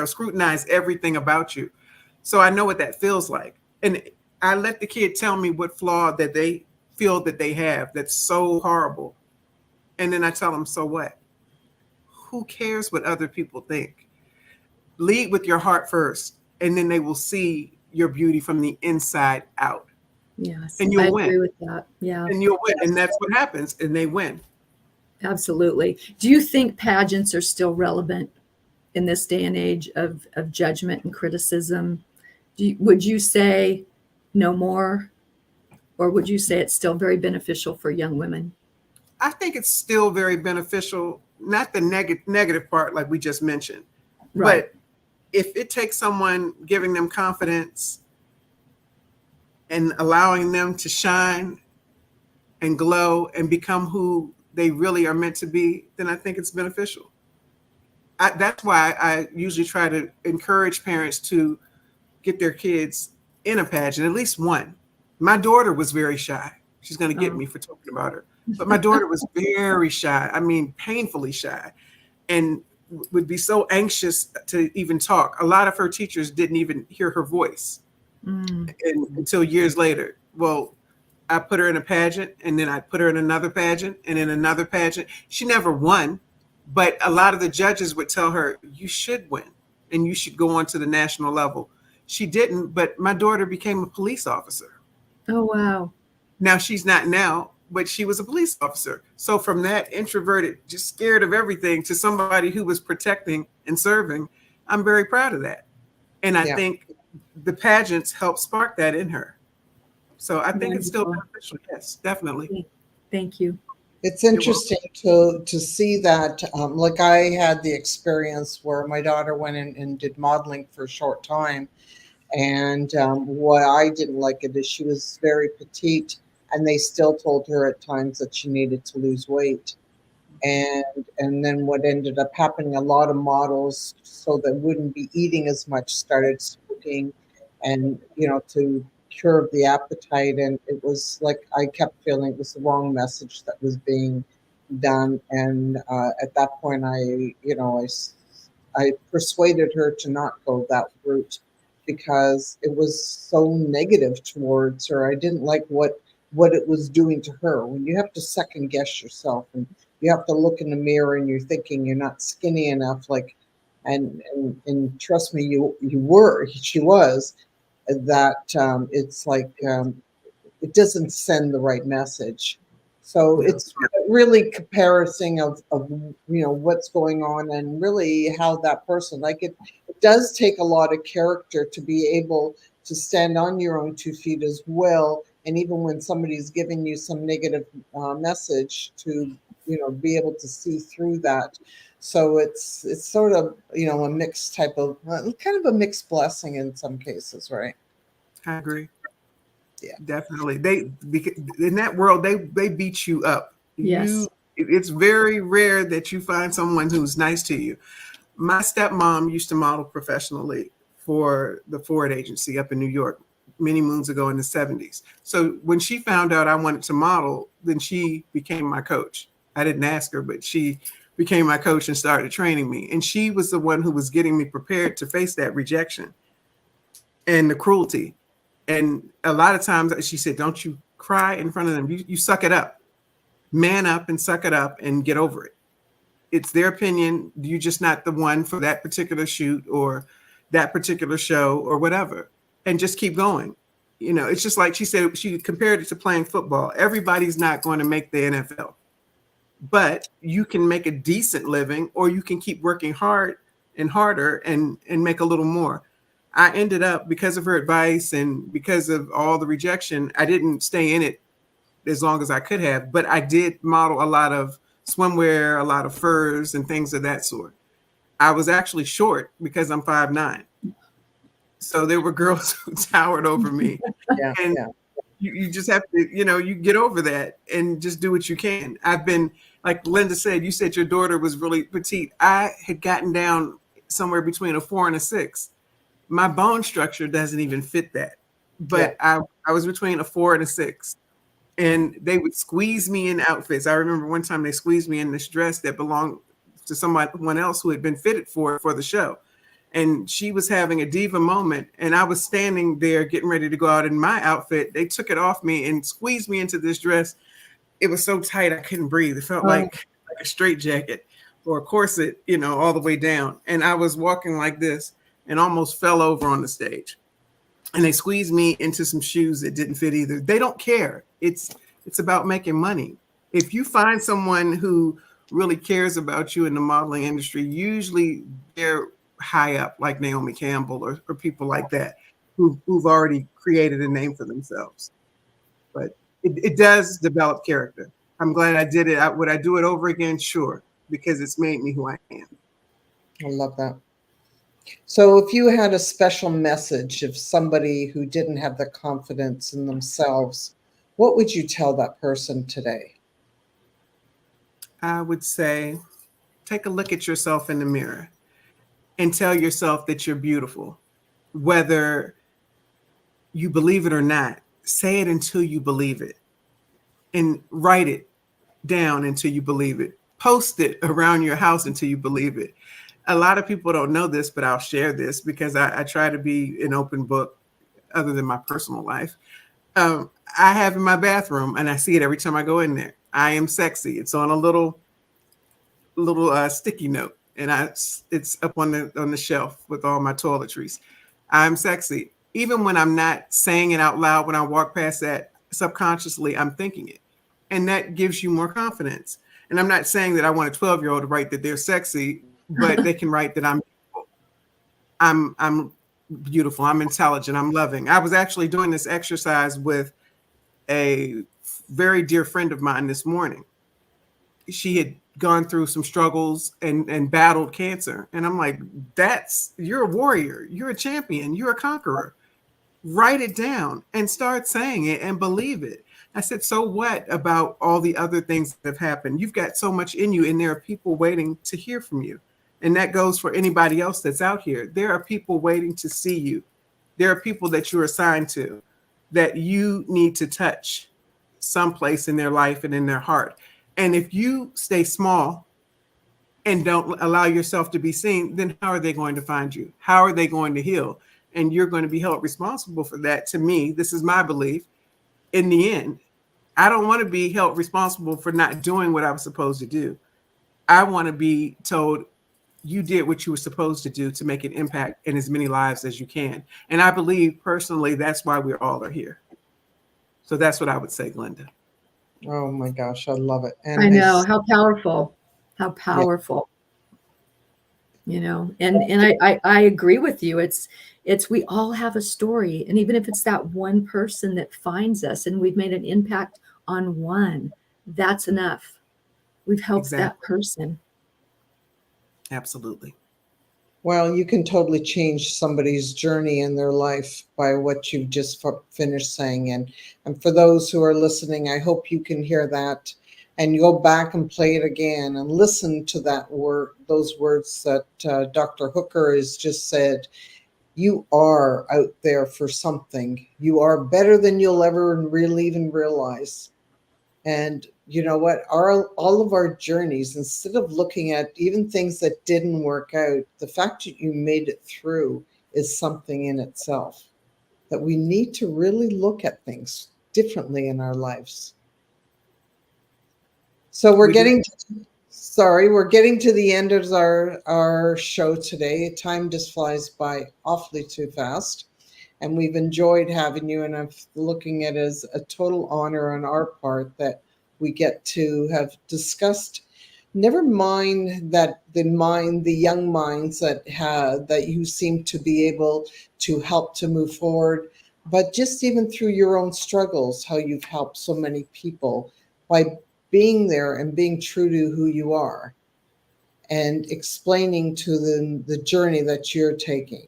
scrutinize everything about you. So I know what that feels like. And I let the kid tell me what flaw that they feel that they have that's so horrible. And then I tell them, so what? Who cares what other people think? Lead with your heart first, and then they will see your beauty from the inside out. Yes, and you'll win. I agree with that. Yeah, and you'll win, and that's what happens, and they win. Absolutely. Do you think pageants are still relevant in this day and age of judgment and criticism? Would you say no more, or would you say it's still very beneficial for young women? I think it's still very beneficial, not the negative part like we just mentioned, Right. but if it takes someone giving them confidence and allowing them to shine and glow and become who they really are meant to be, then I think it's beneficial. That's why I usually try to encourage parents to get their kids in a pageant, at least one. My daughter was very shy. She's going to get me for talking about her. But my daughter was very shy. I mean, painfully shy, and would be so anxious to even talk. A lot of her teachers didn't even hear her voice until years later. Well, I put her in a pageant, and then I put her in another pageant, and in another pageant. She never won, but a lot of the judges would tell her, you should win, and you should go on to the national level. She didn't, but my daughter became a police officer. Oh, wow. Now she's not now, but she was a police officer. So from that introverted, just scared of everything, to somebody who was protecting and serving, I'm very proud of that. And I think the pageants help spark that in her. So I think it's still beneficial. Yes, definitely. Thank you. It's interesting to see that. Like I had the experience where my daughter went in and did modeling for a short time. And what I didn't like it is she was very petite, and they still told her at times that she needed to lose weight. And then what ended up happening, a lot of models, so they wouldn't be eating as much, started smoking, and to curb the appetite. And it was like I kept feeling it was the wrong message that was being done. And at that point, I persuaded her to not go that route, because it was so negative towards her. I didn't like what it was doing to her. When you have to second guess yourself, and you have to look in the mirror, and you're thinking you're not skinny enough, and trust me, she was, that it's like it doesn't send the right message. So it's really comparison of what's going on, and really how that person, like it does take a lot of character to be able to stand on your own 2 feet as well. And even when somebody's giving you some negative message, to be able to see through that. So it's sort of a mixed type of kind of a mixed blessing in some cases, right? I agree. Yeah, definitely. In that world, they beat you up. Yes. It's very rare that you find someone who's nice to you. My stepmom used to model professionally for the Ford agency up in New York many moons ago in the 70s. So when she found out I wanted to model, then she became my coach. I didn't ask her, but she became my coach and started training me. And she was the one who was getting me prepared to face that rejection and the cruelty. And a lot of times she said, don't you cry in front of them. You suck it up. Man up and suck it up and get over it. It's their opinion. You're just not the one for that particular shoot or that particular show or whatever. And just keep going. It's just like she said, she compared it to playing football. Everybody's not going to make the NFL, but you can make a decent living, or you can keep working hard and harder and make a little more. I ended up, because of her advice and because of all the rejection, I didn't stay in it as long as I could have, but I did model a lot of swimwear, a lot of furs and things of that sort. I was actually short because I'm 5'9". So there were girls who towered over me. And you just have to, you get over that and just do what you can. I've been, like Glenda said, you said your daughter was really petite. I had gotten down somewhere between a 4 and a 6. My bone structure doesn't even fit that. But I was between a 4 and a 6. And they would squeeze me in outfits. I remember one time they squeezed me in this dress that belonged to someone else who had been fitted for the show. And she was having a diva moment. And I was standing there getting ready to go out in my outfit. They took it off me and squeezed me into this dress. It was so tight I couldn't breathe. It felt like a straitjacket or a corset, all the way down. And I was walking like this and almost fell over on the stage. And they squeezed me into some shoes that didn't fit either. They don't care. It's about making money. If you find someone who really cares about you in the modeling industry, usually they're high up, like Naomi Campbell or people like that, who've already created a name for themselves. But it does develop character. I'm glad I did it. Would I do it over again? Sure, because it's made me who I am. I love that. So if you had a special message of somebody who didn't have the confidence in themselves, what would you tell that person today? I would say, take a look at yourself in the mirror and tell yourself that you're beautiful. Whether you believe it or not, say it until you believe it, and write it down until you believe it. Post it around your house until you believe it. A lot of people don't know this, but I'll share this because I try to be an open book other than my personal life. I have in my bathroom, and I see it every time I go in there. I am sexy. It's on a little sticky note, and it's up on the shelf with all my toiletries. I'm sexy. Even when I'm not saying it out loud, when I walk past that, subconsciously, I'm thinking it. And that gives you more confidence. And I'm not saying that I want a 12-year-old to write that they're sexy, but they can write that I'm beautiful, I'm intelligent, I'm loving. I was actually doing this exercise with a very dear friend of mine this morning. She had gone through some struggles and battled cancer. And I'm like, you're a warrior, you're a champion, you're a conqueror. Write it down and start saying it and believe it. I said, so what about all the other things that have happened? You've got so much in you, and there are people waiting to hear from you. And that goes for anybody else that's out here. There are people waiting to see you. There are people that you're assigned to that you need to touch someplace in their life and in their heart. And if you stay small and don't allow yourself to be seen, then how are they going to find you? How are they going to heal? And you're going to be held responsible for that. To me, this is my belief. In the end, I don't want to be held responsible for not doing what I was supposed to do. I want to be told you did what you were supposed to do to make an impact in as many lives as you can. And I believe personally, that's why we all are here. So that's what I would say, Glenda. Oh my gosh, I love it. And I know how powerful, and I agree with you. It's we all have a story, and even if it's that one person that finds us and we've made an impact on one, that's enough. We've helped that person. Absolutely. Well, you can totally change somebody's journey in their life by what you've just finished saying. And for those who are listening, I hope you can hear that and go back and play it again and listen to those words that Dr. Hooker has just said. You are out there for something. You are better than you'll ever really even realize. And you know what? All of our journeys, instead of looking at even things that didn't work out, the fact that you made it through is something in itself. That we need to really look at things differently in our lives. So we're getting to the end of our show today. Time just flies by awfully too fast. And we've enjoyed having you, and I'm looking at it as a total honor on our part that we get to have discussed. Never mind that the young minds that you seem to be able to help to move forward, but just even through your own struggles, how you've helped so many people by being there and being true to who you are and explaining to them the journey that you're taking.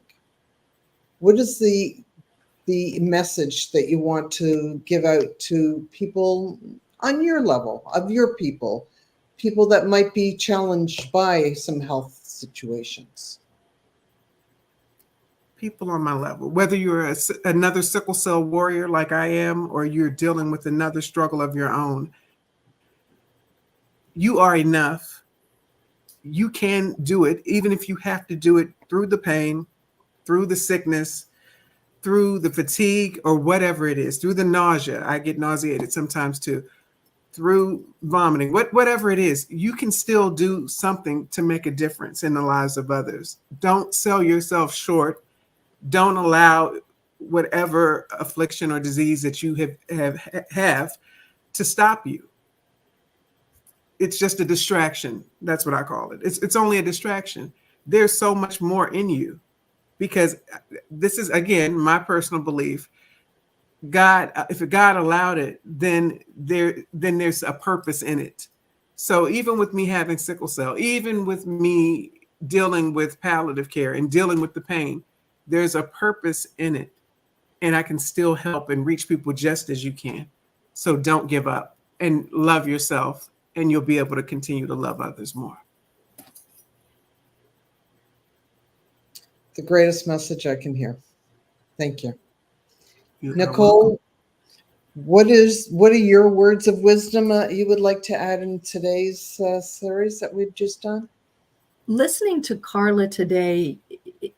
What is the message that you want to give out to people on your level, of your people that might be challenged by some health situations? People on my level, whether you're another sickle cell warrior like I am, or you're dealing with another struggle of your own, you are enough. You can do it, even if you have to do it through the pain, through the sickness, through the fatigue, or whatever it is, through the nausea. I get nauseated sometimes too, through vomiting, whatever it is, you can still do something to make a difference in the lives of others. Don't sell yourself short. Don't allow whatever affliction or disease that you have to stop you. It's just a distraction. That's what I call it. It's only a distraction. There's so much more in you, because this is, again, my personal belief. if God allowed it, then there's a purpose in it. So even with me having sickle cell, even with me dealing with palliative care and dealing with the pain, there's a purpose in it. And I can still help and reach people just as you can. So don't give up and love yourself, and you'll be able to continue to love others more. The greatest message I can hear. Thank you. You are Nicole, what are your words of wisdom you would like to add in today's series that we've just done? Listening to Carla today,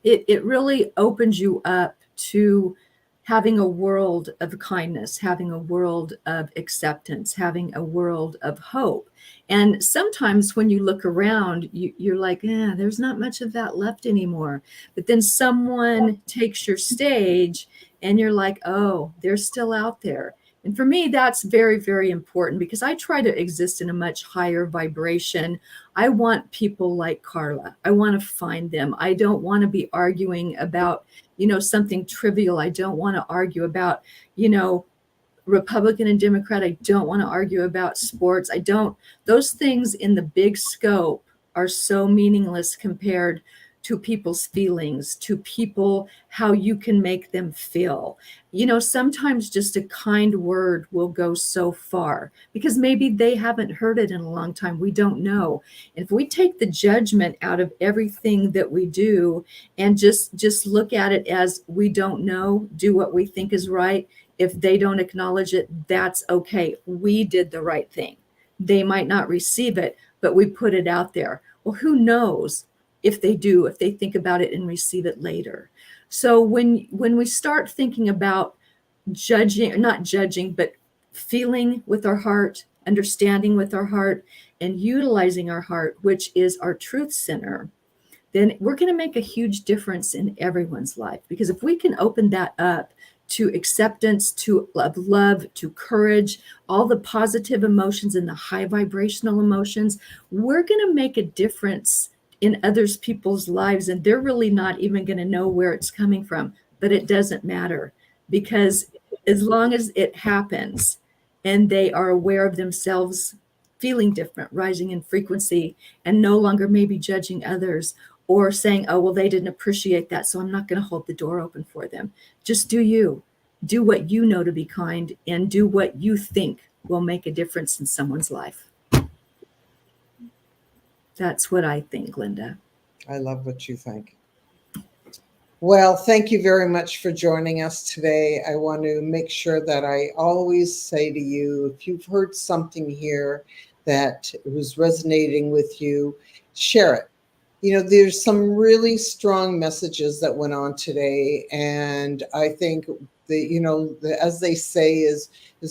it really opens you up to having a world of kindness, having a world of acceptance, having a world of hope. And sometimes when you look around, you're like, there's not much of that left anymore. But then someone takes your stage and you're like, oh, they're still out there. And for me, that's very, very important because I try to exist in a much higher vibration. I want people like Carla. I want to find them. I don't want to be arguing about, something trivial. I don't want to argue about, Republican and Democrat. I don't want to argue about sports. Those things in the big scope are so meaningless compared to people's feelings, to people, how you can make them feel. Sometimes just a kind word will go so far because maybe they haven't heard it in a long time. We don't know. And if we take the judgment out of everything that we do and just look at it as we don't know, do what we think is right. If they don't acknowledge it, that's okay. We did the right thing. They might not receive it, but we put it out there. Well, who knows if they do, if they think about it and receive it later. So when we start thinking about not judging, but feeling with our heart, understanding with our heart, and utilizing our heart, which is our truth center, then we're going to make a huge difference in everyone's life. Because if we can open that up to acceptance, to love, to courage, all the positive emotions and the high vibrational emotions, we're going to make a difference in others people's lives. And they're really not even going to know where it's coming from, but it doesn't matter because as long as it happens and they are aware of themselves feeling different, rising in frequency, and no longer maybe judging others or saying, oh, well, they didn't appreciate that, so I'm not going to hold the door open for them. Just do you. Do what you know to be kind and do what you think will make a difference in someone's life. That's what I think, Glenda. I love what you think. Well, thank you very much for joining us today. I want to make sure that I always say to you, if you've heard something here that was resonating with you, share it. There's some really strong messages that went on today. And I think as they say is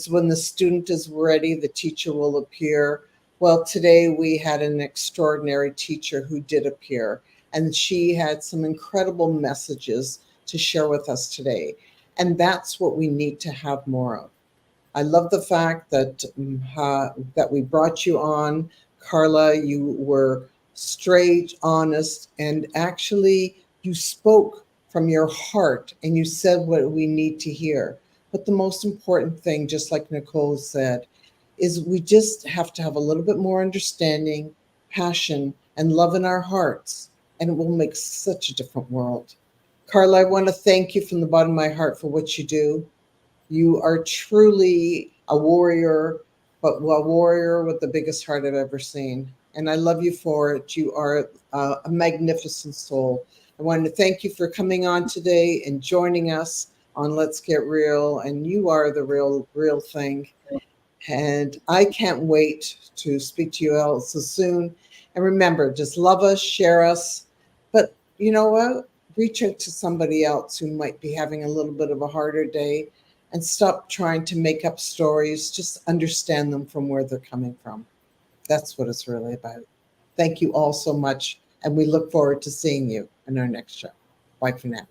when the student is ready, the teacher will appear. Well, today we had an extraordinary teacher who did appear. And she had some incredible messages to share with us today. And that's what we need to have more of. I love the fact that we brought you on. Carla, you were straight, honest, and actually you spoke from your heart and you said what we need to hear. But the most important thing, just like Nicole said, is we just have to have a little bit more understanding, passion, and love in our hearts. And it will make such a different world. Carla, I want to thank you from the bottom of my heart for what you do. You are truly a warrior, but a warrior with the biggest heart I've ever seen. And I love you for it. You are a magnificent soul. I wanted to thank you for coming on today and joining us on Let's Get Real. And you are the real thing. And I can't wait to speak to you all so soon. And remember, just love us, share us. But you know what? Reach out to somebody else who might be having a little bit of a harder day and stop trying to make up stories. Just understand them from where they're coming from. That's what it's really about. Thank you all so much. And we look forward to seeing you in our next show. Bye for now.